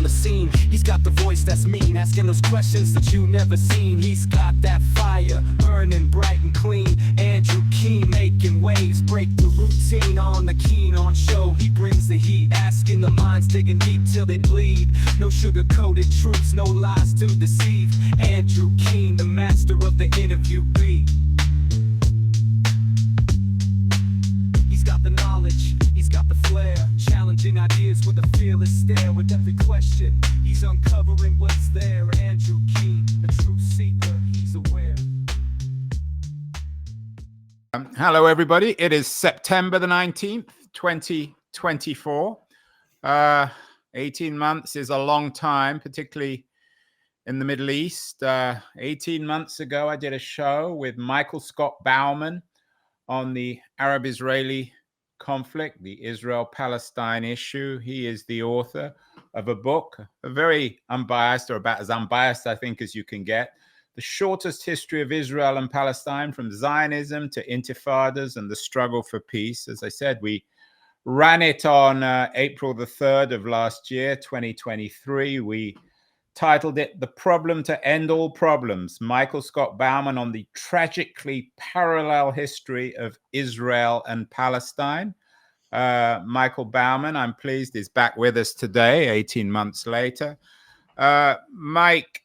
the scene. He's got the voice that's mean, asking those questions that you never seen. He's got that fire, burning bright and clean. Andrew Keen making waves, break the routine on the Keen on show. He brings the heat, asking the minds, digging deep till they bleed. No sugar-coated truths, no lies to deceive. Andrew Keen, the master of the interview beat. He's got the knowledge, he's got the flair, challenging ideas with a fearless stare. With every question, he's uncovering what's there. Andrew Keen, a truth seeker, he's aware. Hello, everybody. It is September the 19th, 2024. 18 months is a long time, particularly in the Middle East. 18 months ago, I did a show with Michael Scott-Baumann on the Arab-Israeli conflict, the Israel-Palestine issue. He is the author of a book, a very unbiased, or about as unbiased, I think, as you can get. The shortest history of Israel and Palestine, from Zionism to intifadas and the struggle for peace. As I said, we ran it on April the 3rd of last year, 2023. We titled it The Problem to End All Problems, Michael Scott-Baumann on the tragically parallel history of Israel and Palestine. Michael Baumann, I'm pleased, is back with us today, 18 months later. Mike,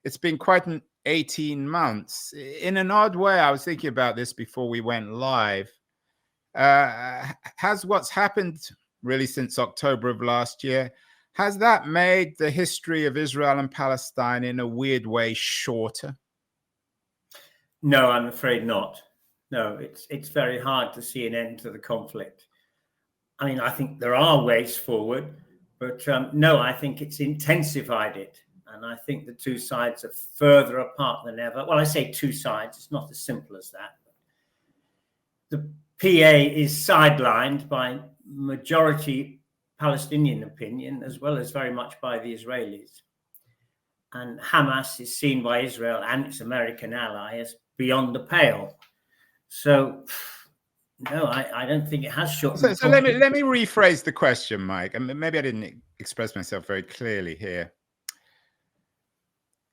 it's been quite an 18 months. In an odd way, I was thinking about this before we went live. Has what's happened really since October of last year, has that made the history of Israel and Palestine in a weird way shorter? No, I'm afraid not. No, it's very hard to see an end to the conflict. I mean, I think there are ways forward, but no, I think it's intensified it. And I think the two sides are further apart than ever. Well, I say two sides, it's not as simple as that. The PA is sidelined by majority Palestinian opinion, as well as very much by the Israelis. And Hamas is seen by Israel and its American ally as beyond the pale. So, no, I don't think it has shortened. So let me rephrase the question, Mike. And maybe I didn't express myself very clearly here.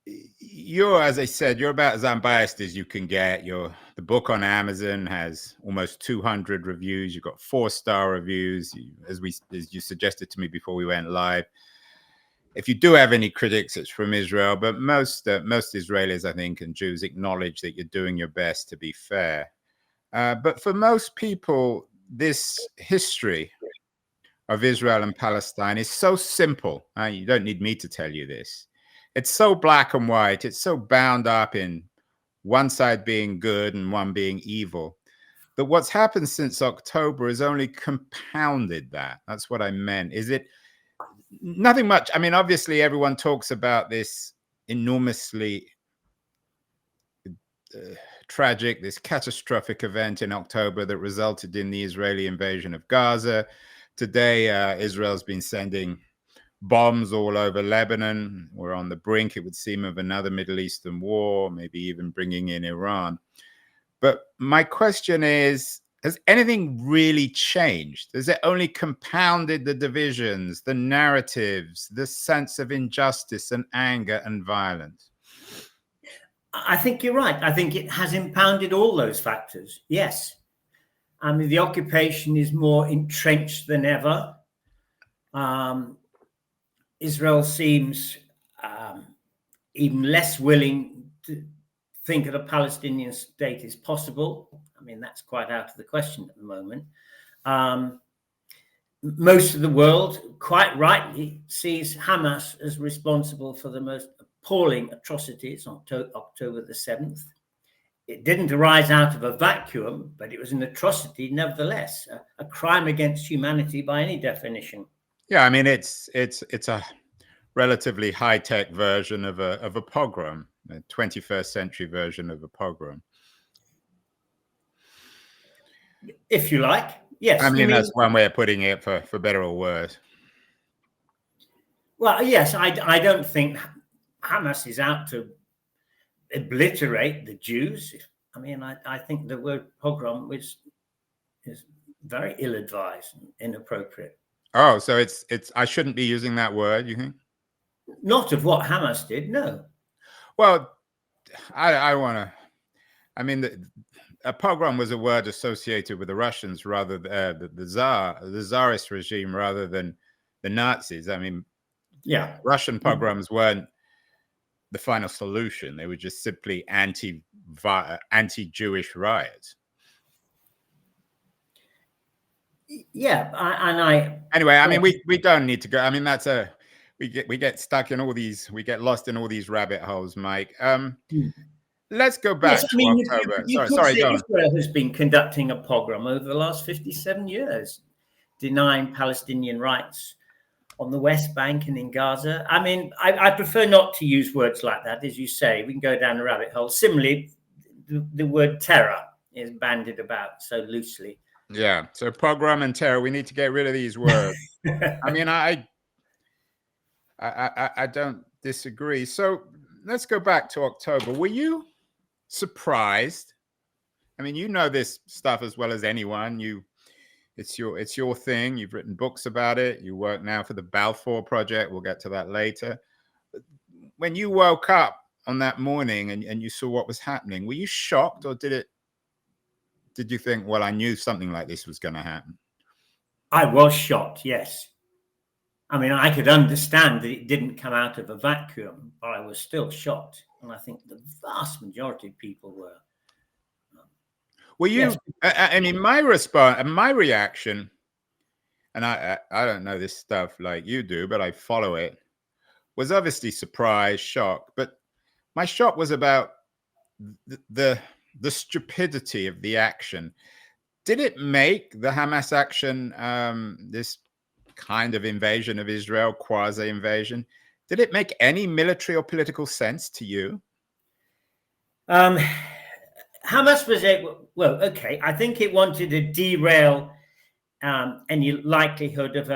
You're, as I said, you're about as unbiased as you can get. The book on Amazon has almost 200 reviews. You've got 4-star reviews, as you suggested to me before we went live. If you do have any critics, it's from Israel, but most Israelis, I think, and Jews acknowledge that you're doing your best to be fair. But for most people, this history of Israel and Palestine is so simple. You don't need me to tell you this. It's so black and white. It's so bound up in one side being good and one being evil, that what's happened since October has only compounded that. That's what I meant. Is it nothing much? I mean, obviously, everyone talks about this enormously tragic, this catastrophic event in October that resulted in the Israeli invasion of Gaza. Today, Israel's been sending bombs all over Lebanon. We're on the brink, it would seem, of another Middle Eastern war, maybe even bringing in Iran. But my question is, has anything really changed? Has it only compounded the divisions, the narratives, the sense of injustice and anger and violence? I think you're right. I think it has impounded all those factors. Yes. I mean, the occupation is more entrenched than ever. Israel seems even less willing to think that a Palestinian state is possible. I mean, that's quite out of the question at the moment. Most of the world, quite rightly, sees Hamas as responsible for the most appalling atrocities on October the 7th. It didn't arise out of a vacuum, but it was an atrocity nevertheless, a crime against humanity by any definition. Yeah, I mean, it's a relatively high-tech version of a pogrom, a 21st century version of a pogrom. If you like, yes. I mean, that's one way of putting it, for better or worse. Well, yes, I don't think Hamas is out to obliterate the Jews. I mean, I think the word pogrom is very ill-advised and inappropriate. Oh, so it's I shouldn't be using that word, you think? Not of what Hamas did, no. Well, I want to. I mean, a pogrom was a word associated with the Russians rather than the Tsarist regime rather than the Nazis. I mean, Yeah, Russian pogroms weren't the final solution. They were just simply anti-Jewish riots. yeah, I Anyway, I mean, we don't need to go. I mean, we get stuck in all these, we get lost in all these rabbit holes, Mike. Let's go back yes, I to mean, October. you could Sorry, say go on. Israel has been conducting a pogrom over the last 57 years, denying Palestinian rights on the West Bank and in Gaza. I mean, I prefer not to use words like that, as you say. We can go down a rabbit hole. Similarly, the word terror is bandied about so loosely. Yeah, so pogrom and terror, we need to get rid of these words. I mean, I don't disagree. So let's go back to October. Were you surprised? I mean, you know this stuff as well as anyone. It's your thing. You've written books about it. You work now for the Balfour Project. We'll get to that later. When you woke up on that morning and you saw what was happening, were you shocked, or did you think, well, I knew something like this was going to happen? I was shocked, yes. I mean, I could understand that it didn't come out of a vacuum, but I was still shocked. And I think the vast majority of people were. Were you? Yes. I mean, my response and my reaction, and I don't know this stuff like you do, but I follow it, was obviously surprise, shock. But my shock was about the stupidity of the action. Did it make the Hamas action, this kind of invasion of Israel, quasi-invasion, did it make any military or political sense to you? Hamas was well, okay. I think it wanted to derail any likelihood of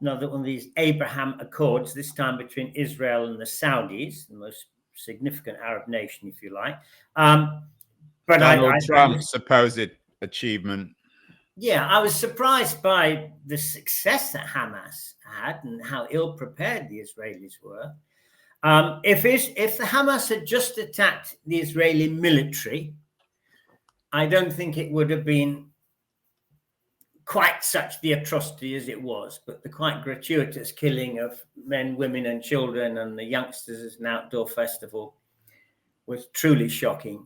another one of these Abraham Accords, this time between Israel and the Saudis, the most significant Arab nation, if you like. But Donald Trump's supposed achievement. Yeah, I was surprised by the success that Hamas had and how ill prepared the Israelis were. If the Hamas had just attacked the Israeli military, I don't think it would have been quite such the atrocity as it was, but the quite gratuitous killing of men, women, and children and the youngsters at an outdoor festival was truly shocking.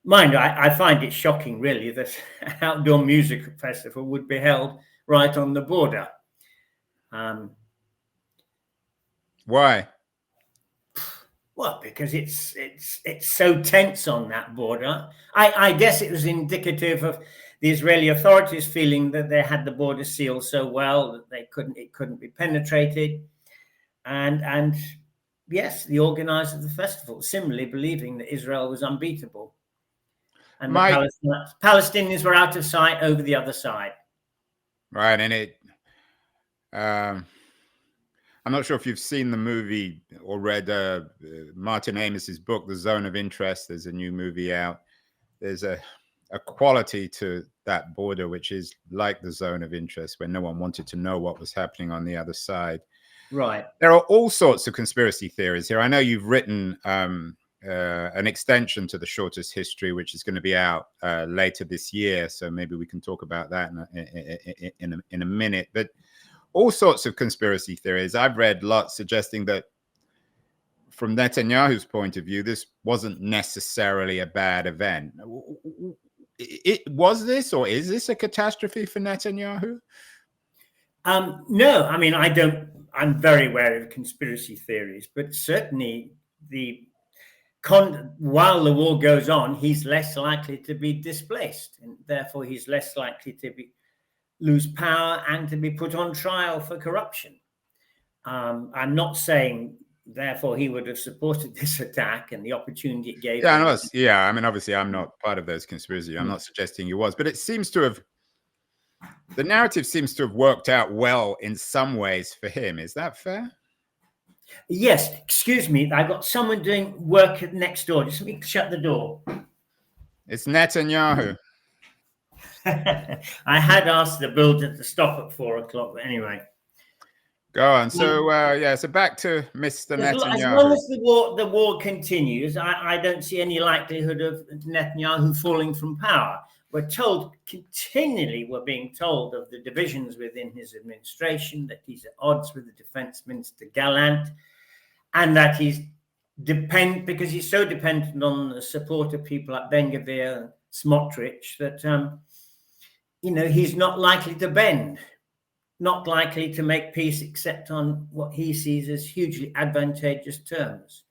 Mind you, I find it shocking, really, that an outdoor music festival would be held right on the border. Why? Well, because it's so tense on that border. I guess it was indicative of the Israeli authorities feeling that they had the border sealed so well that it couldn't be penetrated, and yes, the organizer of the festival similarly believing that Israel was unbeatable. And the Palestinians were out of sight over the other side. Right. And I'm not sure if you've seen the movie or read Martin Amos's book, The Zone of Interest. There's a new movie out. There's a quality to that border, which is like the zone of interest, where no one wanted to know what was happening on the other side. Right. There are all sorts of conspiracy theories here. I know you've written an extension to The Shortest History, which is going to be out later this year. So maybe we can talk about that in a minute. But all sorts of conspiracy theories. I've read lots suggesting that from Netanyahu's point of view, this wasn't necessarily a bad event. Was this, or is this a catastrophe for Netanyahu? No, I mean, I'm very wary of conspiracy theories, but certainly while the war goes on, he's less likely to be displaced, and therefore he's less likely to lose power and to be put on trial for corruption. I'm not saying, therefore, he would have supported this attack and the opportunity it gave him. I mean, obviously, I'm not part of those conspiracies. I'm not suggesting he was, but it seems to have, the narrative seems to have worked out well in some ways for him. Is that fair? Yes. Excuse me. I got someone doing work next door. Just let me shut the door. It's Netanyahu. I had asked the builder to stop at 4 o'clock, but anyway. Go on. So so back to Mr. As Netanyahu. long as the war continues, I don't see any likelihood of Netanyahu falling from power. We're told continually, we're being told of the divisions within his administration, that he's at odds with the Defense Minister Gallant, and that he's because he's so dependent on the support of people like Ben-Gvir and Smotrich that he's not likely to bend. Not likely to make peace except on what he sees as hugely advantageous terms.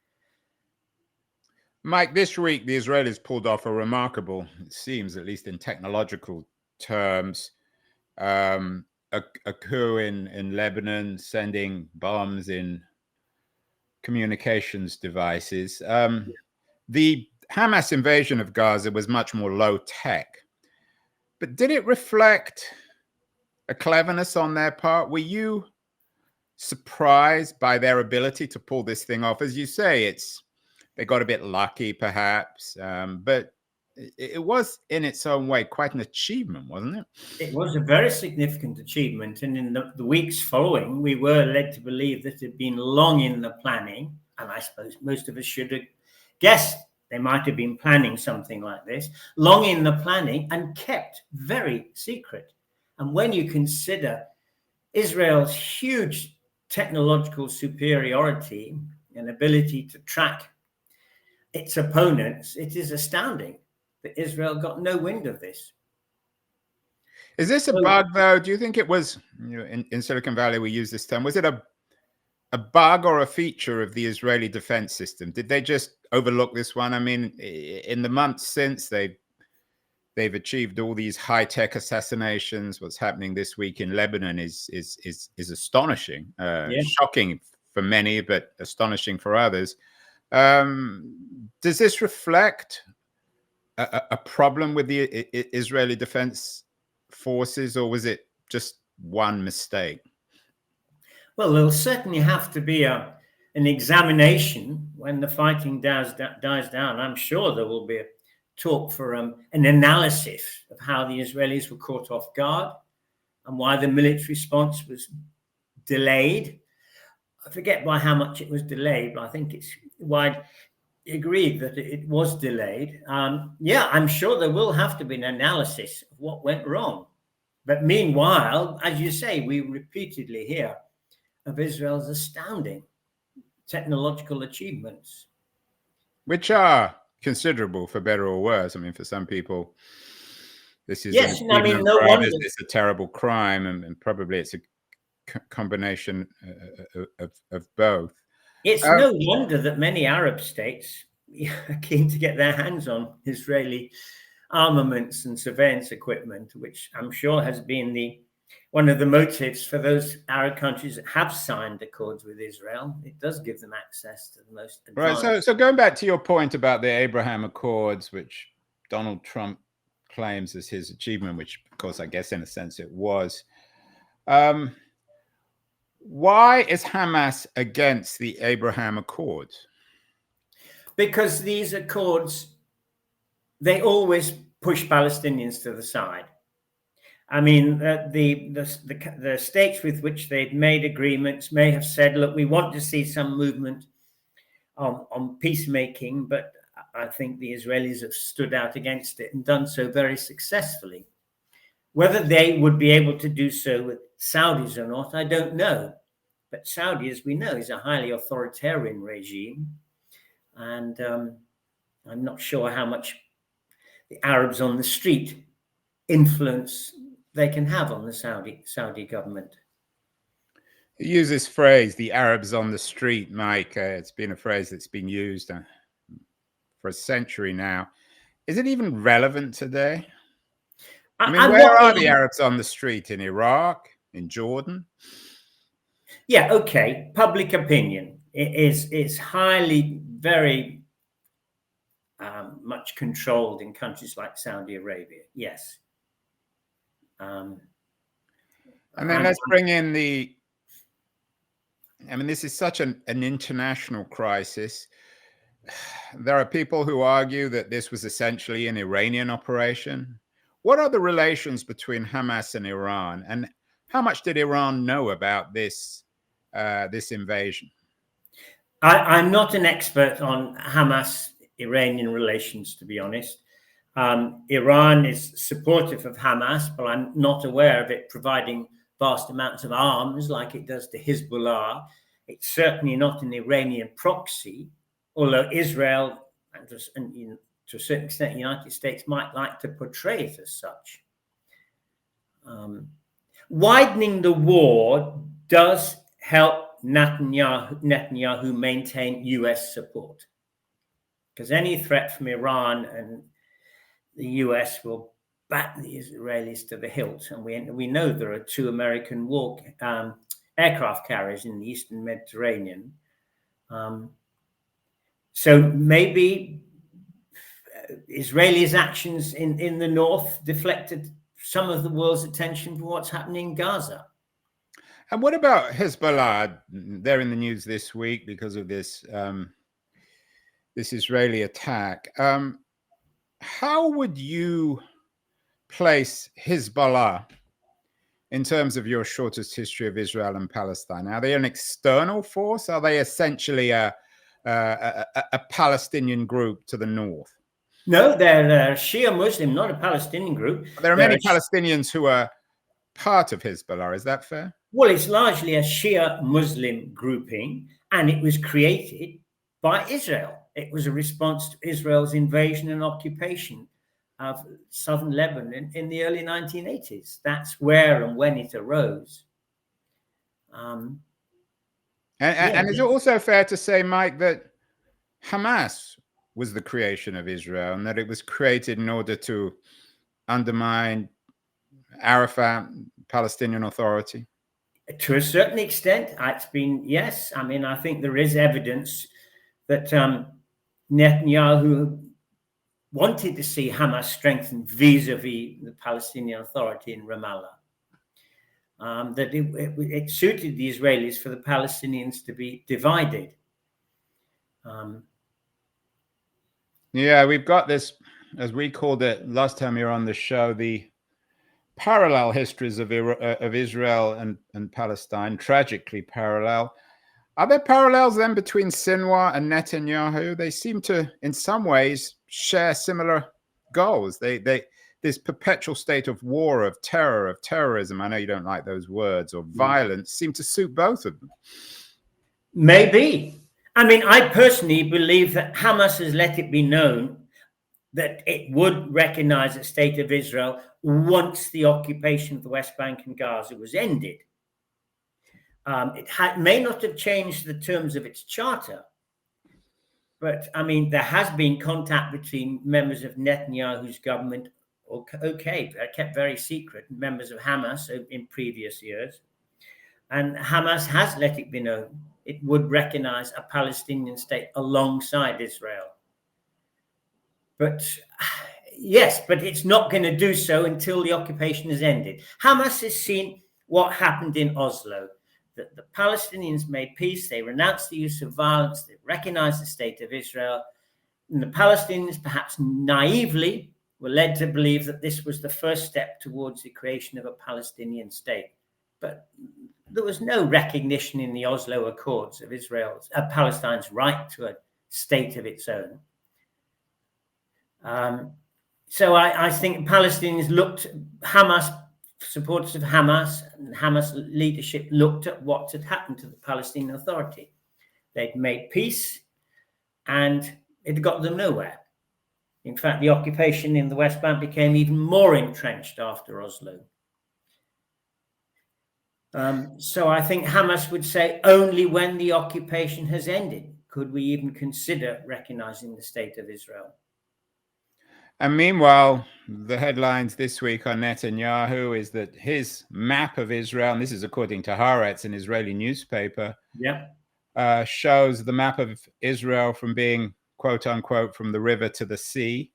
Mike, this week the Israelis pulled off a remarkable, it seems, at least in technological terms, a coup in Lebanon, sending bombs in communications devices. The Hamas invasion of Gaza was much more low tech, but did it reflect a cleverness on their part? Were you surprised by their ability to pull this thing off? As you say, they got a bit lucky, perhaps, but it was, in its own way, quite an achievement, wasn't it? It was a very significant achievement, and in the weeks following, we were led to believe that it had been long in the planning, and I suppose most of us should have guessed they might have been planning something like this, long in the planning and kept very secret. And when you consider Israel's huge technological superiority and ability to track its opponents, it is astounding that Israel got no wind of this. Is this a bug, though? Do you think it was, in Silicon Valley, we use this term, was it a bug or a feature of the Israeli defense system? Did they just overlook this one? I mean, in the months since, they've achieved all these high-tech assassinations. What's happening this week in Lebanon is astonishing, shocking for many, but astonishing for others. Does this reflect a problem with the Israeli defense forces, or was it just one mistake? Well, there'll certainly have to be an examination when the fighting dies down. I'm sure there will be a talk for an analysis of how the Israelis were caught off guard and why the military response was delayed. I forget by how much it was delayed, but I think it's widely agreed that it was delayed. I'm sure there will have to be an analysis of what went wrong. But meanwhile, as you say, we repeatedly hear of Israel's astounding technological achievements, which are considerable, for better or worse. I mean, for some people, this is it's a terrible crime, and probably it's a combination of both. It's no wonder that many Arab states are keen to get their hands on Israeli armaments and surveillance equipment, which I'm sure has been one of the motives for those Arab countries that have signed accords with Israel. It does give them access to the most advanced. Right. So going back to your point about the Abraham Accords, which Donald Trump claims as his achievement, which, of course, I guess in a sense it was. Why is Hamas against the Abraham Accords? Because these accords, they always push Palestinians to the side. I mean, the states with which they've made agreements may have said, look, we want to see some movement on peacemaking, but I think the Israelis have stood out against it and done so very successfully. Whether they would be able to do so with Saudis or not, I don't know. But Saudi, as we know, is a highly authoritarian regime. And I'm not sure how much the Arabs on the street influence they can have on the Saudi government. You use this phrase, the Arabs on the street, Mike. It's been a phrase that's been used for a century now. Is it even relevant today? I mean, where are the Arabs on the street? In Iraq? In Jordan? Yeah, okay. Public opinion is highly, very much controlled in countries like Saudi Arabia. Yes. And then let's bring in this is such an international crisis. There are people who argue that this was essentially an Iranian operation. What are the relations between Hamas and Iran? And how much did Iran know about this this invasion? I'm not an expert on Hamas-Iranian relations, to be honest. Iran is supportive of Hamas, but I'm not aware of it providing vast amounts of arms like it does to Hezbollah. It's certainly not an Iranian proxy, although Israel and to a certain extent the United States might like to portray it as such. Widening the war does help Netanyahu maintain US support, because any threat from Iran and the US will back the Israelis to the hilt. And we know there are 2 American aircraft carriers in the Eastern Mediterranean. So maybe Israelis' actions in the north deflected some of the world's attention for what's happening in Gaza. And what about Hezbollah? They're in the news this week because of this this Israeli attack. How would you place Hezbollah in terms of your shortest history of Israel and Palestine? Are they an external force? Are they essentially a Palestinian group to the north? No, they're Shia Muslim, not a Palestinian group. There are many Palestinians who are part of Hezbollah. Is that fair? Well, it's largely a Shia Muslim grouping, and it was created by Israel. It was a response to Israel's invasion and occupation of southern Lebanon in the early 1980s. That's where and when it arose. And is it also fair to say, Mike, that Hamas was the creation of Israel and that it was created in order to undermine Arafat, Palestinian Authority? To a certain extent, it's been, yes. I mean, I think there is evidence that Netanyahu wanted to see Hamas strengthened vis-a-vis the Palestinian Authority in Ramallah. That it suited the Israelis for the Palestinians to be divided. Yeah, we've got this, as we called it last time you were on the show, the parallel histories of Israel and Palestine, tragically parallel. Are there parallels then between Sinwar and Netanyahu? They seem to, in some ways, share similar goals. This perpetual state of war, of terror, of terrorism, I know you don't like those words, or violence, seem to suit both of them. Maybe. I mean, I personally believe that Hamas has let it be known that it would recognize the state of Israel once the occupation of the West Bank and Gaza was ended. It may not have changed the terms of its charter, but I mean, there has been contact between members of Netanyahu's government, kept very secret, members of Hamas in previous years. And Hamas has let it be known it would recognize a Palestinian state alongside Israel. But yes, but it's not going to do so until the occupation has ended. Hamas has seen what happened in Oslo, that the Palestinians made peace, they renounced the use of violence, they recognized the state of Israel, and the Palestinians, perhaps naively, were led to believe that this was the first step towards the creation of a Palestinian state. But there was no recognition in the Oslo Accords of Palestine's right to a state of its own. So I think Palestinians supporters of Hamas and Hamas leadership looked at what had happened to the Palestinian Authority. They'd made peace and it got them nowhere. In fact, the occupation in the West Bank became even more entrenched after Oslo. So I think Hamas would say only when the occupation has ended could we even consider recognizing the state of Israel. And meanwhile, the headlines this week on Netanyahu is that his map of Israel, and this is according to Haaretz, an Israeli newspaper, shows the map of Israel from being, quote unquote, from the river to the sea.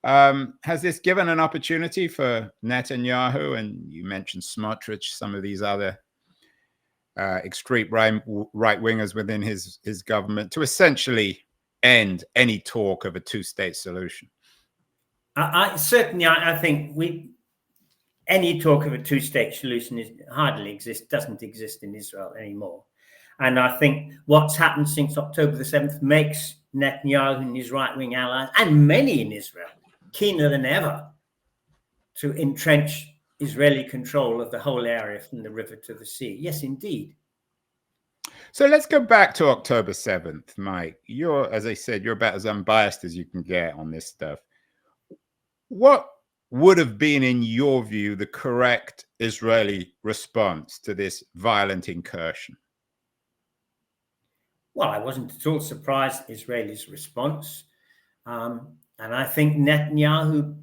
Has this given an opportunity for Netanyahu, and you mentioned Smotrich, some of these other extreme right-wingers within his government, to essentially end any talk of a two-state solution? I think any talk of a two-state solution doesn't exist in Israel anymore. And I think what's happened since October the 7th makes Netanyahu and his right-wing allies, and many in Israel, keener than ever to entrench Israeli control of the whole area from the river to the sea. Yes, indeed. So let's go back to October 7th, Mike. You're, as I said, you're about as unbiased as you can get on this stuff. What would have been, in your view, the correct Israeli response to this violent incursion? Well, I wasn't at all surprised at Israelis' response. And I think Netanyahu,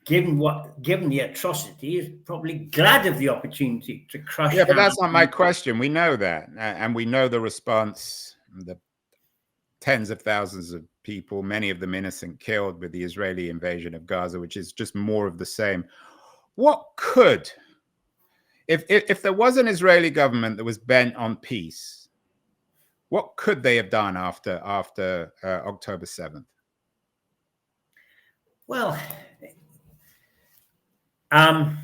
given the atrocity, is probably glad of the opportunity to crush. Yeah, but that's not my question. We know that. And we know the response, the tens of thousands of people, many of them innocent, killed with the Israeli invasion of Gaza, which is just more of the same. What could, if there was an Israeli government that was bent on peace, what could they have done after October 7th? Well, I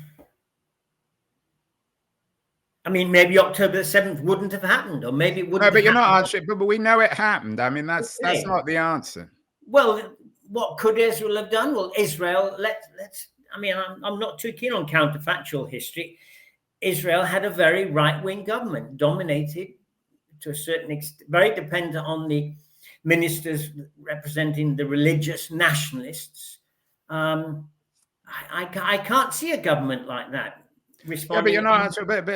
mean, maybe October the 7th wouldn't have happened, or maybe it wouldn't. No, but you're not answering. But we know it happened. I mean, that's not the answer. Well, what could Israel have done? Well, Israel, let's. I mean, I'm not too keen on counterfactual history. Israel had a very right-wing government, dominated to a certain extent, very dependent on the ministers representing the religious nationalists. I can't see a government like that responding. Yeah, but you're not answering. But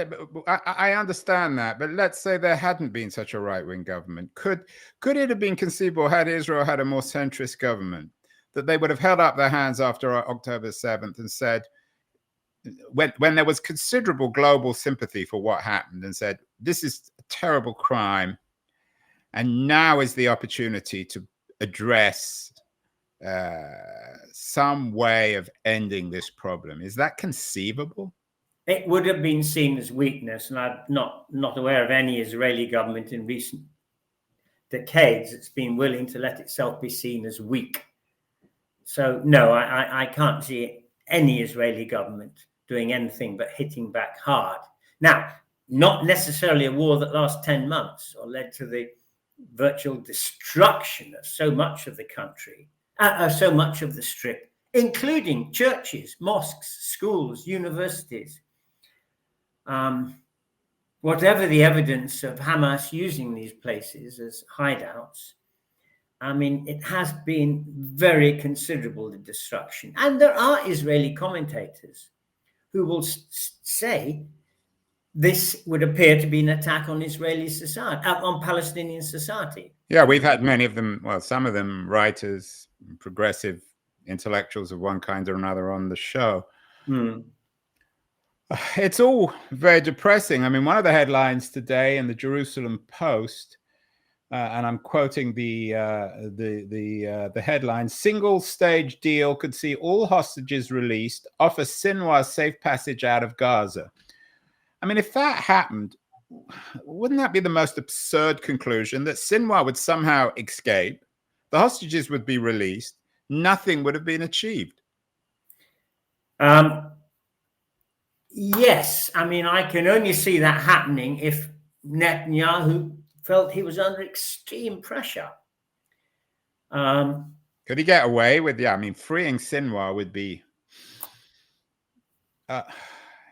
I understand that. But let's say there hadn't been such a right-wing government. Could it have been conceivable, had Israel had a more centrist government, that they would have held up their hands after October 7th and said, when there was considerable global sympathy for what happened, and said, this is a terrible crime, and now is the opportunity to address some way of ending this problem? Is that conceivable? It would have been seen as weakness, and I'm not aware of any Israeli government in recent decades that's been willing to let itself be seen as weak. So no, I can't see any Israeli government doing anything but hitting back hard. Now, not necessarily a war that lasts 10 months or led to the virtual destruction of so much of the country, so much of the Strip, including churches, mosques, schools, universities. Whatever the evidence of Hamas using these places as hideouts, I mean, it has been very considerable, the destruction. And there are Israeli commentators who will say this would appear to be an attack on Israeli society, on Palestinian society. Yeah, we've had many of them, well, some of them writers, progressive intellectuals of one kind or another on the show. It's all very depressing. I mean, one of the headlines today in the Jerusalem Post, and I'm quoting the headline: "Single stage deal could see all hostages released, offer Sinwar safe passage out of Gaza." I mean, if that happened, wouldn't that be the most absurd conclusion? That Sinwar would somehow escape, the hostages would be released, nothing would have been achieved. Yes, I mean, I can only see that happening if Netanyahu felt he was under extreme pressure. Could he get away with? Yeah, I mean, freeing Sinwar would be.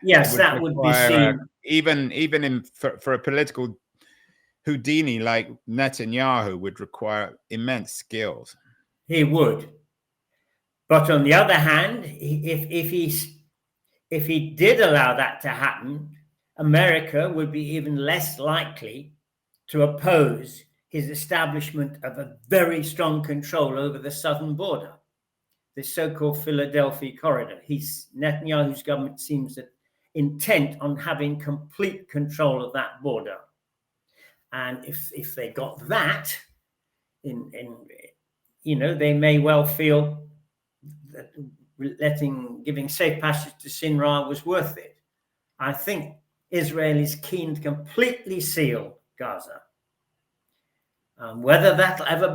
Yes, that would be seen. Even for a political Houdini like Netanyahu would require immense skills. He would, but on the other hand, if he did allow that to happen, America would be even less likely to oppose his establishment of a very strong control over the southern border, the so-called Philadelphia corridor. Netanyahu's government seems intent on having complete control of that border. And if they got that, they may well feel that giving safe passage to Sinwar was worth it. I think Israel is keen to completely seal Gaza. Whether that'll ever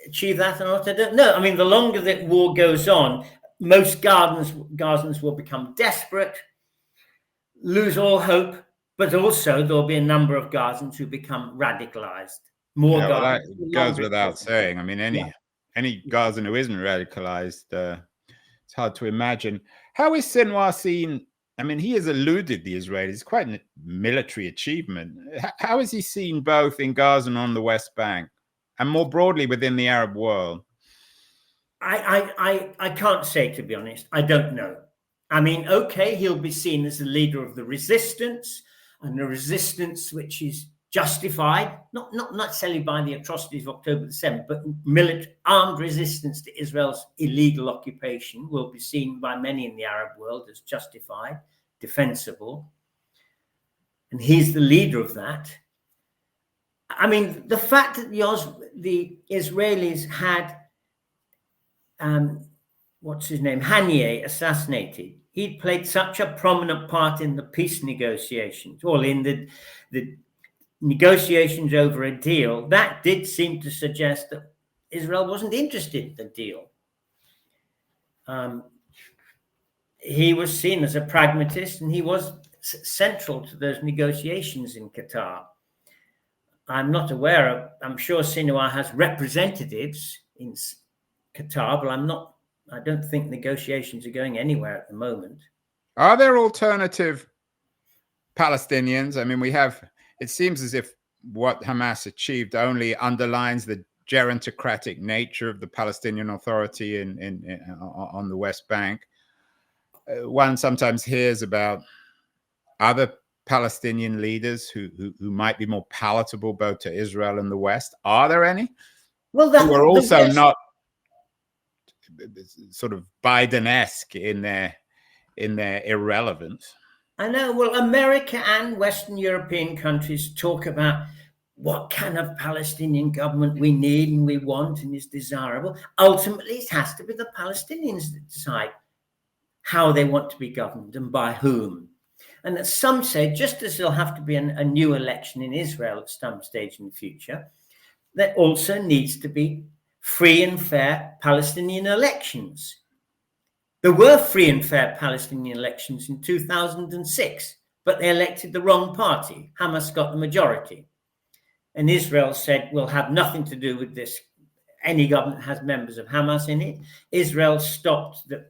achieve that or not, I don't know. I mean, the longer that war goes on, most Gazans will become desperate, lose all hope, But also there'll be a number of Gazans who become radicalized. More Yeah, well, that Gazans. goes without saying. I mean, Yeah. any Gazan who isn't radicalized, it's hard to imagine. How is Sinwar seen? I mean, he has eluded the Israelis. Quite a military achievement. How is he seen both in Gaza and on the West Bank, and more broadly within the Arab world? I can't say, to be honest. I don't know. I mean, okay, he'll be seen as the leader of the resistance, and the resistance which is justified, not necessarily by the atrocities of October the 7th, but armed resistance to Israel's illegal occupation will be seen by many in the Arab world as justified, defensible. And he's the leader of that. I mean, the fact that the Israelis had what's his name, Haniyeh, assassinated. He'd played such a prominent part in the peace negotiations, or in the negotiations over a deal. That did seem to suggest that Israel wasn't interested in the deal. He was seen as a pragmatist, and he was central to those negotiations in Qatar. I'm not aware of, I'm sure Sinwar has representatives in Qatar, but I don't think negotiations are going anywhere at the moment. Are there alternative Palestinians? I mean, it seems as if what Hamas achieved only underlines the gerontocratic nature of the Palestinian Authority on the West Bank. One sometimes hears about other Palestinian leaders who might be more palatable both to Israel and the West. Are there any? Well, who are also not sort of Biden-esque in their irrelevance. I know. Well, America and Western European countries talk about what kind of Palestinian government we need and we want and is desirable. Ultimately, it has to be the Palestinians that decide how they want to be governed and by whom. And as some say, just as there'll have to be a new election in Israel at some stage in the future, there also needs to be free and fair Palestinian elections. There were free and fair Palestinian elections in 2006, but they elected the wrong party. Hamas got the majority. And Israel said, we'll have nothing to do with this. Any government has members of Hamas in it. Israel stopped the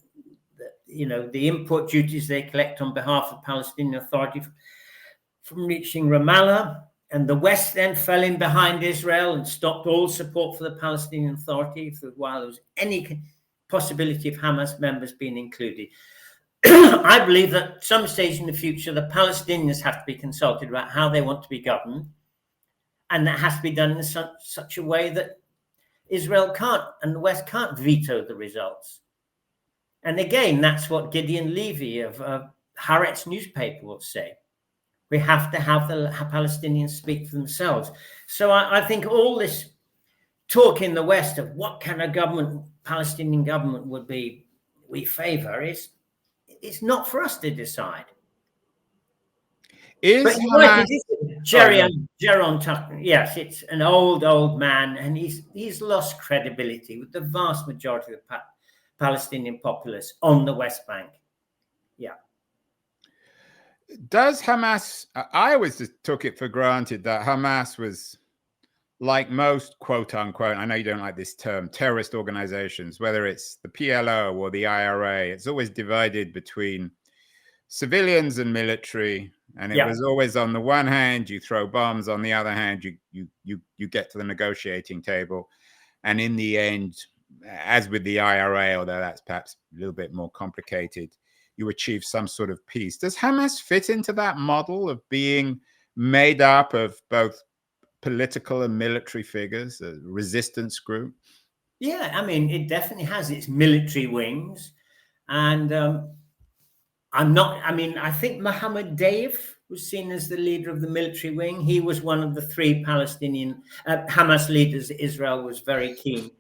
import duties they collect on behalf of the Palestinian Authority from reaching Ramallah. And the West then fell in behind Israel and stopped all support for the Palestinian Authority for while there was any possibility of Hamas members being included. I believe that at some stage in the future, the Palestinians have to be consulted about how they want to be governed. And that has to be done in such a way that Israel can't and the West can't veto the results. And again, that's what Gideon Levy of Haaretz newspaper will say. We have to have the Palestinians speak for themselves. So I think all this talk in the West of what kind of government, Palestinian government would be we favor it's not for us to decide. But Jeron Tucker, yes, it's an old man, and he's lost credibility with the vast majority of the Palestinian populace on the West Bank. Yeah. Does Hamas, I always just took it for granted that Hamas was, like most quote unquote, I know you don't like this term, terrorist organizations, whether it's the PLO or the IRA, it's always divided between civilians and military. And it was always, on the one hand, you throw bombs, on the other hand, you get to the negotiating table. And in the end, as with the IRA, although that's perhaps a little bit more complicated, you achieve some sort of peace. Does Hamas fit into that model of being made up of both political and military figures, a resistance group? Yeah, I mean, it definitely has its military wings. And I think Mohammed Deif was seen as the leader of the military wing. He was one of the three Palestinian Hamas leaders that Israel was very keen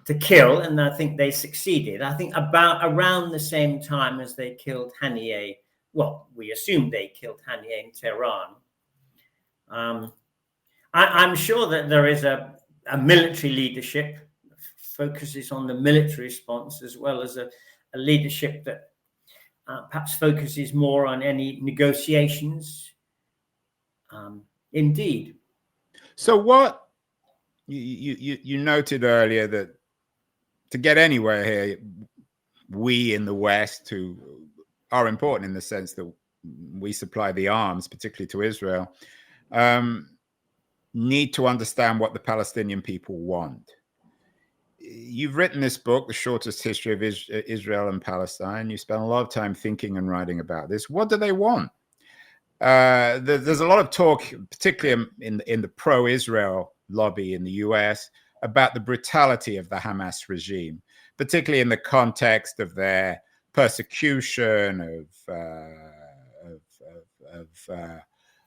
to kill, and I think they succeeded. I think around the same time as they killed Haniyeh, well, we assume they killed Haniyeh in Tehran. I'm sure that there is a military leadership that focuses on the military response, as well as a leadership that perhaps focuses more on any negotiations Indeed. So what you noted earlier that to get anywhere here, we in the West, who are important in the sense that we supply the arms, particularly to Israel, need to understand what the Palestinian people want. You've written this book, The Shortest History of Israel and Palestine. You spent a lot of time thinking and writing about this. What do they want? There's a lot of talk, particularly in the pro-Israel lobby in the US, about the brutality of the Hamas regime, particularly in the context of their persecution of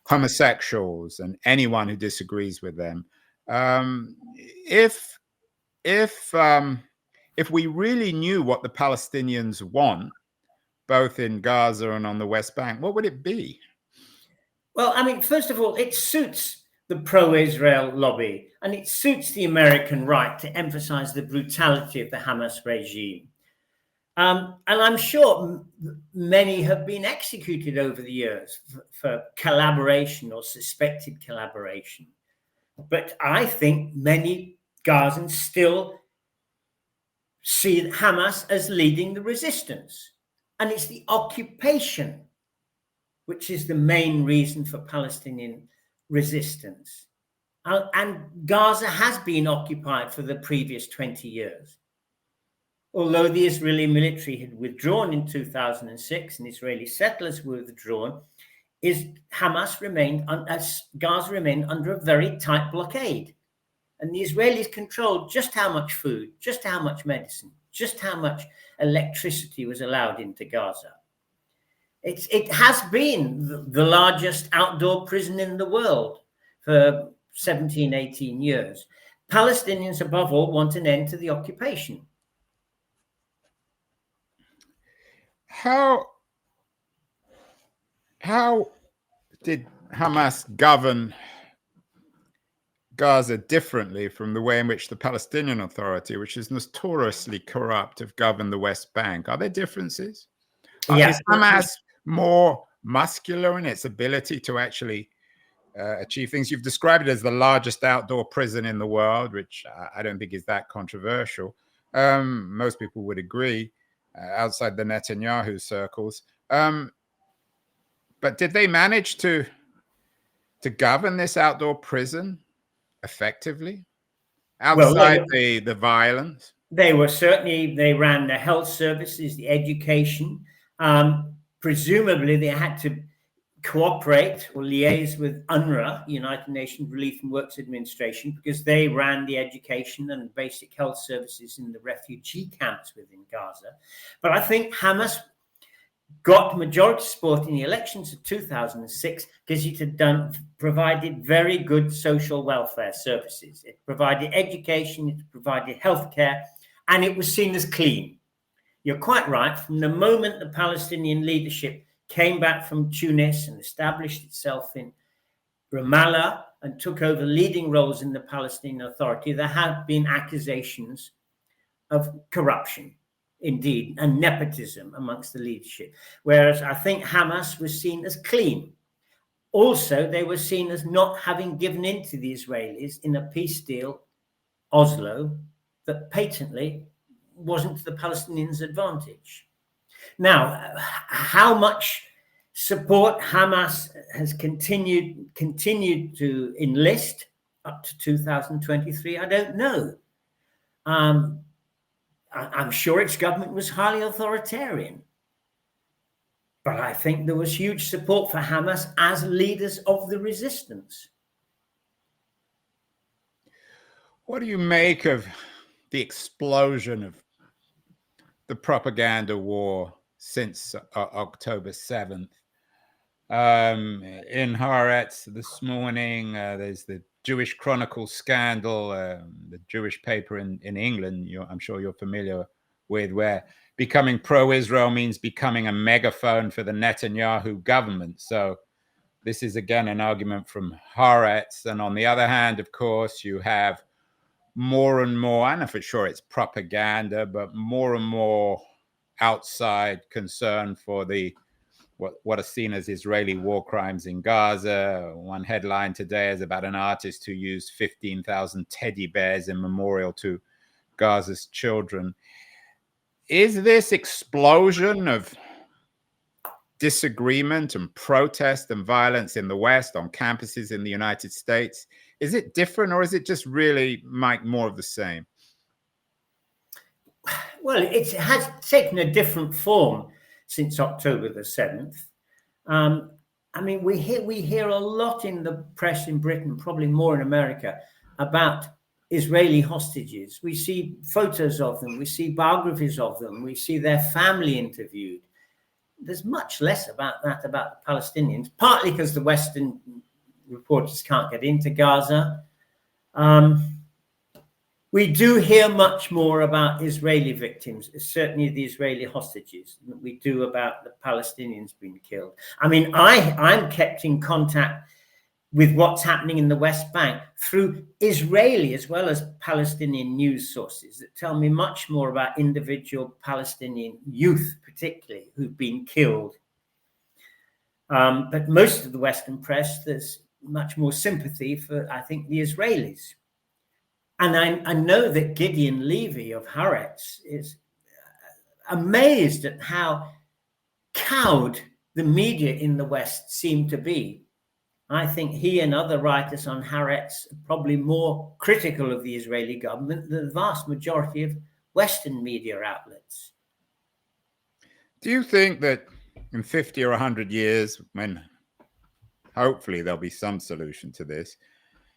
homosexuals and anyone who disagrees with them. If we really knew what the Palestinians want, both in Gaza and on the West Bank, what would it be? Well, I mean, first of all, it suits the pro-Israel lobby, and it suits the American right to emphasize the brutality of the Hamas regime. And I'm sure many have been executed over the years for collaboration or suspected collaboration. But I think many Gazans still see Hamas as leading the resistance. And it's the occupation which is the main reason for Palestinian resistance. And Gaza has been occupied for the previous 20 years. Although the Israeli military had withdrawn in 2006 and Israeli settlers were withdrawn, Gaza remained under a very tight blockade. And the Israelis controlled just how much food, just how much medicine, just how much electricity was allowed into Gaza. It has been the largest outdoor prison in the world for 17, 18 years. Palestinians, above all, want an end to the occupation. How did Hamas govern Gaza differently from the way in which the Palestinian Authority, which is notoriously corrupt, have governed the West Bank? Are there differences? Yeah. Is Hamas more muscular in its ability to actually achieve things? You've described it as the largest outdoor prison in the world, which I don't think is that controversial. Most people would agree outside the Netanyahu circles. But did they manage to govern this outdoor prison effectively outside the violence? They ran the health services, the education. Presumably they had to cooperate or liaise with UNRWA, United Nations Relief and Works Administration, because they ran the education and basic health services in the refugee camps within Gaza. But I think Hamas got majority support in the elections of 2006 because it had provided very good social welfare services. It provided education, it provided healthcare, and it was seen as clean. You're quite right. From the moment the Palestinian leadership came back from Tunis and established itself in Ramallah and took over leading roles in the Palestinian Authority, there have been accusations of corruption, indeed, and nepotism amongst the leadership. Whereas I think Hamas was seen as clean. Also, they were seen as not having given in to the Israelis in a peace deal, Oslo, that patently wasn't to the Palestinians' advantage. Now, how much support Hamas has continued to enlist up to 2023, I don't know. I'm sure its government was highly authoritarian. But I think there was huge support for Hamas as leaders of the resistance. What do you make of the explosion of the propaganda war since October 7th? In Haaretz this morning, there's the Jewish Chronicle scandal, the Jewish paper in England, I'm sure you're familiar with, where becoming pro-Israel means becoming a megaphone for the Netanyahu government. So this is, again, an argument from Haaretz. And on the other hand, of course, you have more and more, I'm not for sure it's propaganda, but more and more outside concern for what are seen as Israeli war crimes in Gaza. One headline today is about an artist who used 15,000 teddy bears in memorial to Gaza's children. Is this explosion of disagreement and protest and violence in the West on campuses in the United States, is it different, or is it just really, Mike, more of the same? Well, it has taken a different form since October the 7th. I mean, we hear a lot in the press in Britain, probably more in America, about Israeli hostages. We see photos of them, we see biographies of them, we see their family interviewed. There's much less about that, about the Palestinians, partly because the Western reporters can't get into Gaza. We do hear much more about Israeli victims, certainly the Israeli hostages, than we do about the Palestinians being killed. I mean, I'm kept in contact with what's happening in the West Bank through Israeli as well as Palestinian news sources that tell me much more about individual Palestinian youth, particularly, who've been killed. But most of the Western press, there's much more sympathy for, I think, the Israelis. And I know that Gideon Levy of Haaretz is amazed at how cowed the media in the West seem to be. I think he and other writers on Haaretz are probably more critical of the Israeli government than the vast majority of Western media outlets. Do you think that in 50 or 100 years, when hopefully there'll be some solution to this,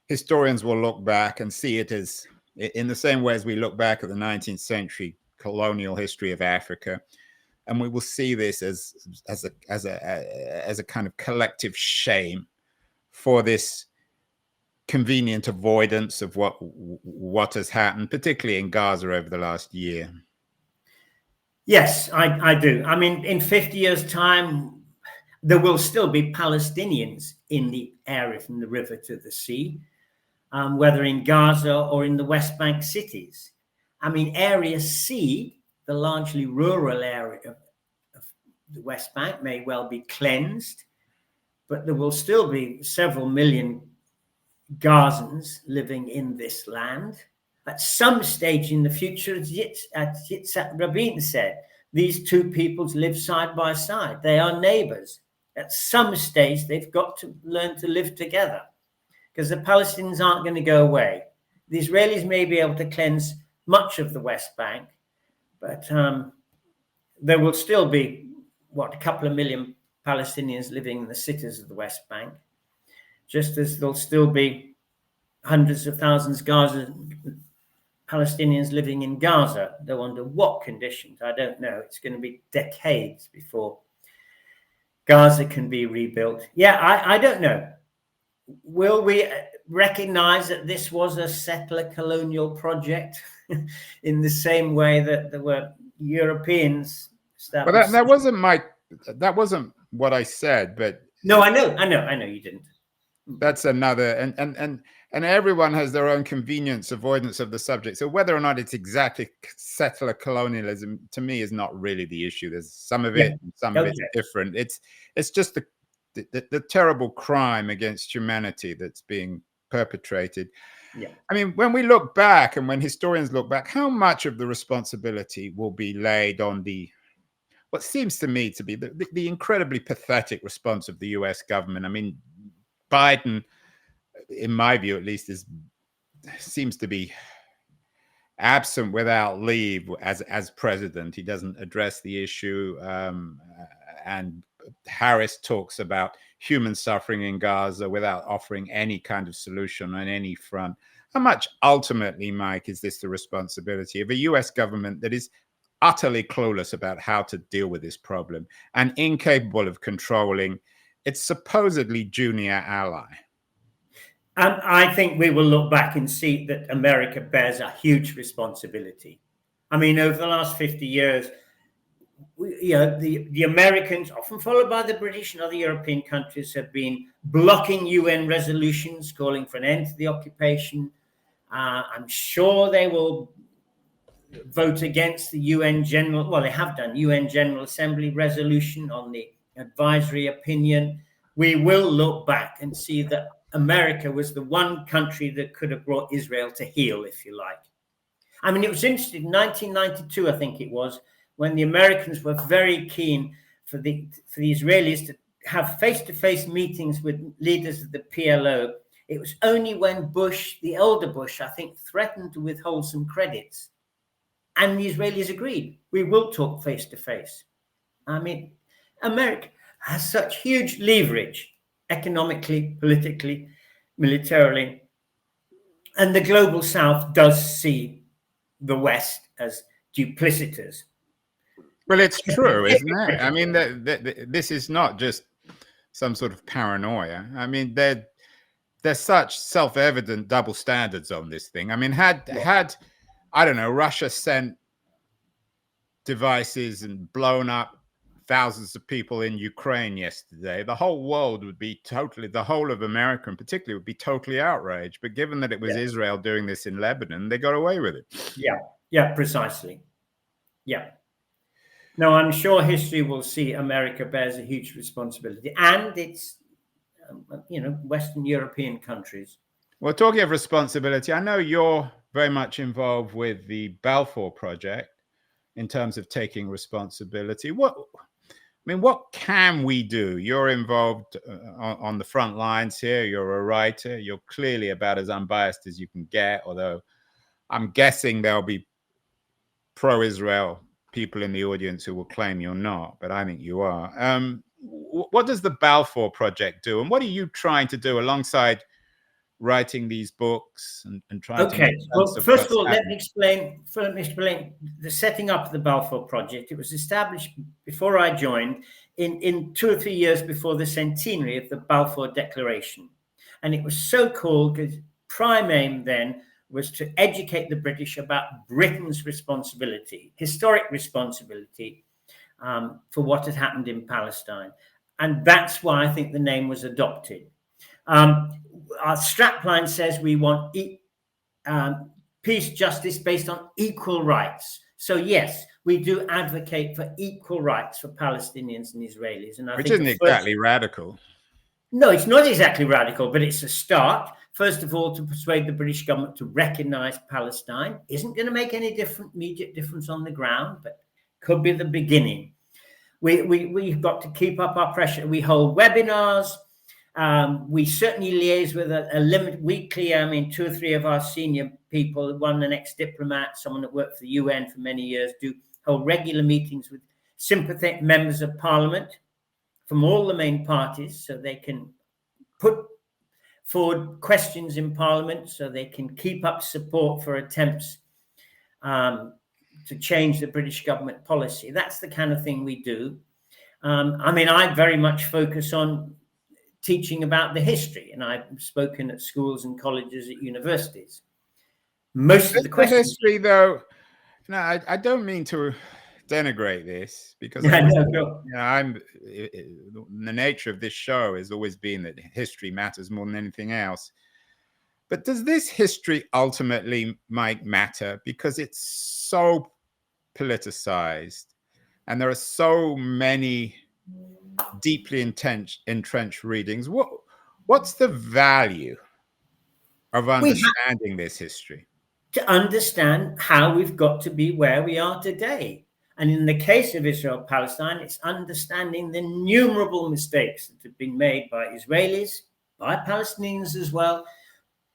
historians will look back and see it as, in the same way as we look back at the 19th century colonial history of Africa, and we will see this as a kind of collective shame for this convenient avoidance of what has happened, particularly in Gaza over the last year? Yes, I do. I mean, in 50 years' time, there will still be Palestinians in the area from the river to the sea, whether in Gaza or in the West Bank cities. I mean, Area C, the largely rural area of the West Bank, may well be cleansed, but there will still be several million Gazans living in this land. At some stage in the future, as Yitzhak Rabin said, these two peoples live side by side. They are neighbors. At some stage, they've got to learn to live together, because the Palestinians aren't going to go away. The Israelis may be able to cleanse much of the West Bank, but there will still be, a couple of million Palestinians living in the cities of the West Bank, just as there'll still be hundreds of thousands Palestinians living in Gaza, though under what conditions, I don't know. It's going to be decades before Gaza can be rebuilt. Yeah, I don't know. Will we recognize that this was a settler colonial project in the same way that there were Europeans established? Well, that wasn't what I said, but no, I know you didn't. That's another, and everyone has their own convenience avoidance of the subject. So whether or not it's exactly settler colonialism, to me, is not really the issue. There's some of it, some of it's different. It's just the terrible crime against humanity that's being perpetrated. Yeah. I mean, when we look back and when historians look back, how much of the responsibility will be laid on what seems to me to be the incredibly pathetic response of the US government? I mean, Biden, in my view at least, seems to be absent without leave as president. He doesn't address the issue, and Harris talks about human suffering in Gaza without offering any kind of solution on any front. How much ultimately, Mike, is this the responsibility of a US government that is utterly clueless about how to deal with this problem and incapable of controlling its supposedly junior ally? I think we will look back and see that America bears a huge responsibility. I mean, over the last 50 years, the Americans, often followed by the British and other European countries, have been blocking UN resolutions calling for an end to the occupation. I'm sure they will vote against the UN General, well, they have done, UN General Assembly resolution on the advisory opinion, we will look back and see that America was the one country that could have brought Israel to heel, if you like. I mean, it was interesting, 1992, I think it was, when the Americans were very keen for the Israelis to have face-to-face meetings with leaders of the PLO. It was only when Bush, the elder Bush, I think, threatened to withhold some credits, and the Israelis agreed, we will talk face-to-face. I mean, America has such huge leverage, economically, politically, militarily, and the global South does see the West as duplicitous. Well, it's true, isn't it? I mean, this is not just some sort of paranoia. I mean, there's such self-evident double standards on this thing. I mean, had I don't know, Russia sent devices and blown up thousands of people in Ukraine yesterday, the whole world would be totally, the whole of America in particular would be totally outraged. But given that it was Israel doing this in Lebanon, they got away with it. Yeah, precisely. Yeah. No, I'm sure history will see America bears a huge responsibility, and it's, Western European countries. Well, talking of responsibility, I know you're very much involved with the Balfour Project in terms of taking responsibility. What can we do? You're involved on the front lines here. You're a writer. You're clearly about as unbiased as you can get, although I'm guessing there'll be pro-Israel people in the audience who will claim you're not, but I think you are. What does the Balfour Project do? And what are you trying to do alongside writing these books and trying to... Well, first of all, let me explain the setting up of the Balfour Project. It was established before I joined in 2 or 3 years before the centenary of the Balfour Declaration. And it was so called because prime aim then was to educate the British about Britain's responsibility, historic responsibility for what had happened in Palestine. And that's why I think the name was adopted. Our strapline says we want peace, justice based on equal rights. So yes, we do advocate for equal rights for Palestinians and Israelis. And Which isn't exactly radical. No, it's not exactly radical, but it's a start. First of all, to persuade the British government to recognize Palestine isn't going to make any immediate difference on the ground, but could be the beginning. We've got to keep up our pressure. We hold webinars. We certainly liaise with a limit weekly. I mean, 2 or 3 of our senior people, one an ex-diplomat, someone that worked for the UN for many years, do hold regular meetings with sympathetic members of parliament from all the main parties, so they can put forward questions in parliament, so they can keep up support for attempts to change the British government policy. That's the kind of thing we do. I mean, I very much focus on teaching about the history, and I've spoken at schools and colleges at universities. Most of the questions... history, though, no, I don't mean to denigrate this, because the nature of this show has always been that history matters more than anything else. But does this history ultimately matter because it's so politicized and there are so many deeply entrenched readings? What's the value of understanding this history? To understand how we've got to be where we are today. And in the case of Israel and Palestine, it's understanding the innumerable mistakes that have been made by Israelis, by Palestinians as well,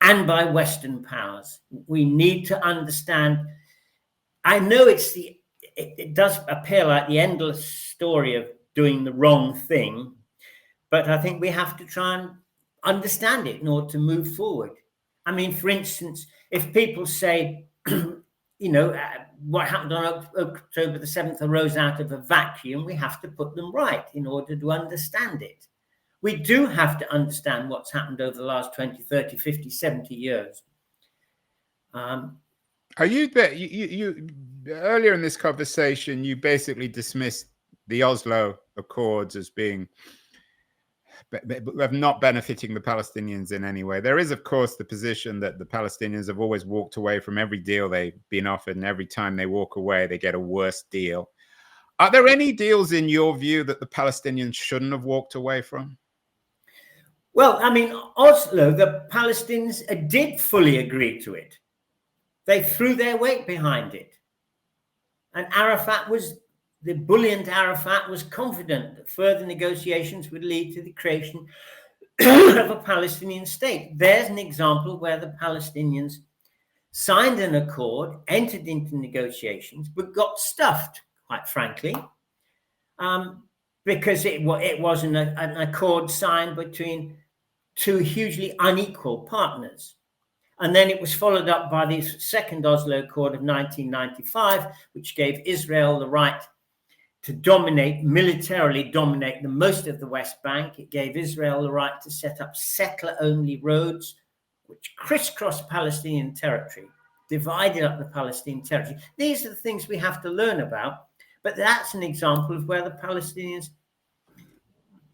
and by Western powers. We need to understand. I know it does appear like the endless story of doing the wrong thing, but I think we have to try and understand it in order to move forward. I mean, for instance, if people say, what happened on October the 7th arose out of a vacuum, we have to put them right in order to understand it. We do have to understand what's happened over the last 20, 30, 50, 70 years. Are you earlier in this conversation, you basically dismissed the Oslo Accords as being not benefiting the Palestinians in any way. There is, of course, the position that the Palestinians have always walked away from every deal they've been offered, and every time they walk away, they get a worse deal. Are there any deals in your view that the Palestinians shouldn't have walked away from? Well, I mean, Oslo, the Palestinians did fully agree to it. They threw their weight behind it. And the bulliant Arafat was confident that further negotiations would lead to the creation of a Palestinian state. There's an example where the Palestinians signed an accord, entered into negotiations, but got stuffed, quite frankly, because it was an accord signed between two hugely unequal partners. And then it was followed up by the second Oslo Accord of 1995, which gave Israel the right to militarily dominate the most of the West Bank. It gave Israel the right to set up settler-only roads, which crisscrossed Palestinian territory, divided up the Palestinian territory. These are the things we have to learn about. But that's an example of where the Palestinians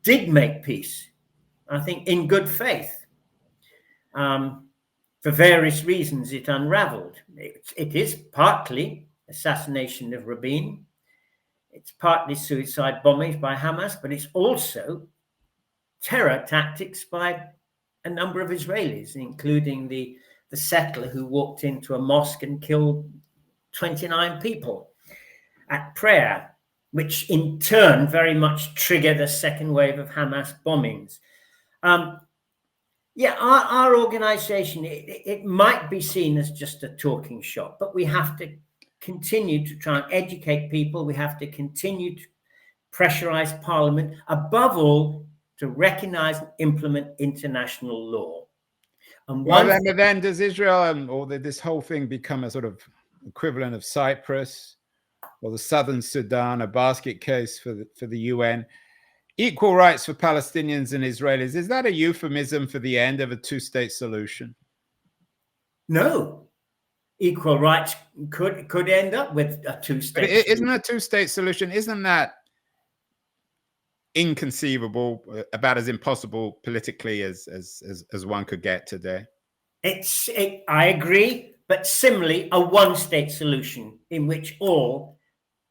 did make peace, I think, in good faith. For various reasons, it unraveled. It is partly assassination of Rabin. It's partly suicide bombings by Hamas, but it's also terror tactics by a number of Israelis, including the settler who walked into a mosque and killed 29 people at prayer, which in turn very much triggered a second wave of Hamas bombings. Our organization, it might be seen as just a talking shop, but we have to continue to try and educate people. We have to continue to pressurize Parliament, above all, to recognize and implement international law. And then does Israel or this whole thing become a sort of equivalent of Cyprus or the Southern Sudan, a basket case for the UN? Equal rights for Palestinians and Israelis, is that a euphemism for the end of a two-state solution? No. Equal rights could end up with a two-state solution. Isn't a two-state solution, isn't that inconceivable, about as impossible politically as one could get today? I agree, but similarly, a one-state solution in which all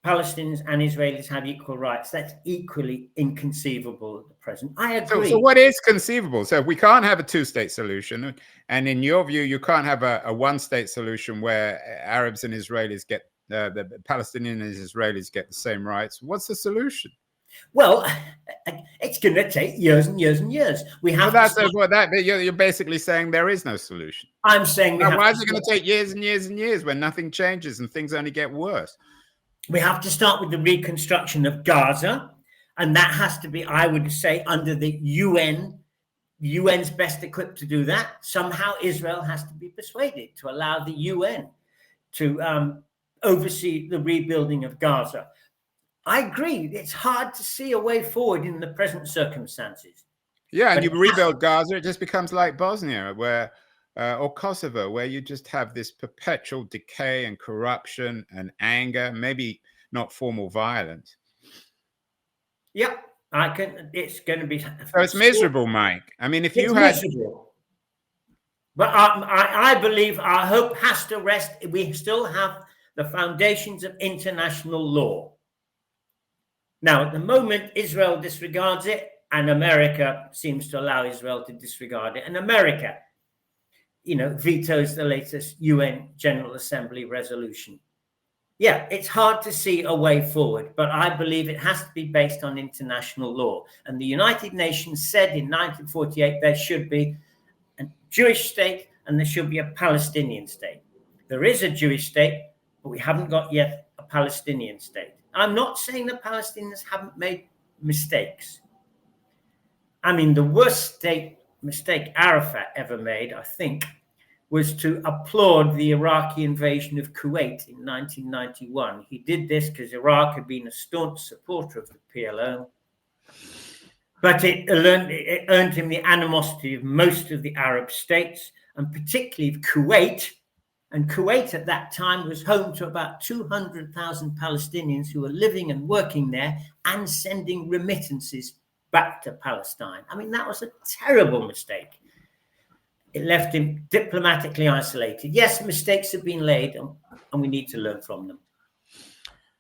Palestinians and Israelis have equal rights, that's equally inconceivable at the present. I agree. So what is conceivable? So we can't have a two-state solution, and in your view, you can't have a one-state solution where Arabs and Israelis get the Palestinians and Israelis get the same rights. What's the solution? Well, it's going to take years and years and years. We have. You're basically saying there is no solution. I'm saying why is it going to take years and years and years when nothing changes and things only get worse? We have to start with the reconstruction of Gaza, and that has to be, I would say, under the UN. The UN's best equipped to do that. Somehow Israel has to be persuaded to allow the UN to oversee the rebuilding of Gaza. I agree. It's hard to see a way forward in the present circumstances. Yeah, and you rebuild Gaza, it just becomes like Bosnia, or Kosovo, where you just have this perpetual decay and corruption and anger, maybe not formal violence. Yeah, it's going to be. So it's miserable, Mike. I mean, if you had. Miserable. But I believe our hope has to rest. We still have the foundations of international law. Now, at the moment, Israel disregards it, and America seems to allow Israel to disregard it. And America, vetoes the latest UN General Assembly resolution. Yeah, it's hard to see a way forward, but I believe it has to be based on international law. And the United Nations said in 1948 there should be a Jewish state and there should be a Palestinian state. There is a Jewish state, but we haven't got yet a Palestinian state. I'm not saying the Palestinians haven't made mistakes. I mean, the worst mistake Arafat ever made, I think, was to applaud the Iraqi invasion of Kuwait in 1991. He did this because Iraq had been a staunch supporter of the PLO, but it earned him the animosity of most of the Arab states, and particularly of Kuwait. And Kuwait at that time was home to about 200,000 Palestinians who were living and working there and sending remittances back to Palestine. I mean, that was a terrible mistake. It left him diplomatically isolated. Yes, mistakes have been made, and we need to learn from them.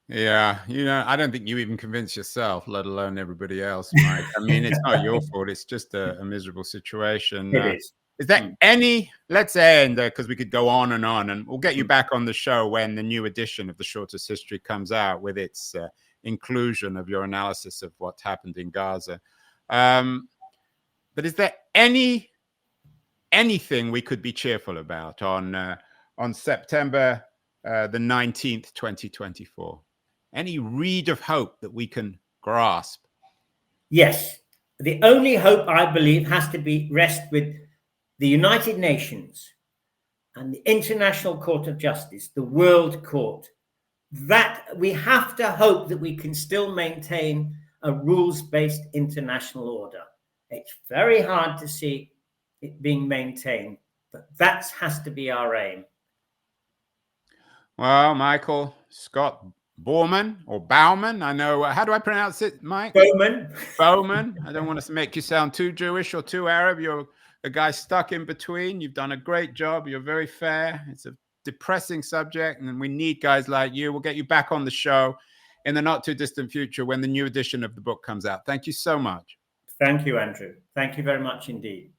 Yeah, I don't think you even convince yourself, let alone everybody else, Mike. I mean, it's not your fault. It's just a miserable situation. It is. Is there any, let's end, because we could go on, and we'll get you back on the show when the new edition of The Shortest History comes out with its inclusion of your analysis of what's happened in Gaza. But is there anything we could be cheerful about on September the 19th, 2024? Any reed of hope that we can grasp? Yes. The only hope, I believe, has to be rest with the United Nations and the International Court of Justice, the World Court. That we have to hope that we can still maintain a rules-based international order. It's very hard to see it being maintained, but that has to be our aim. Well, Michael, Scott-Baumann or Baumann, I know. How do I pronounce it, Mike? Bowman. I don't want to make you sound too Jewish or too Arab. You're a guy stuck in between. You've done a great job. You're very fair. It's a depressing subject, and we need guys like you. We'll get you back on the show in the not too distant future when the new edition of the book comes out. Thank you so much. Thank you, Andrew. Thank you very much indeed.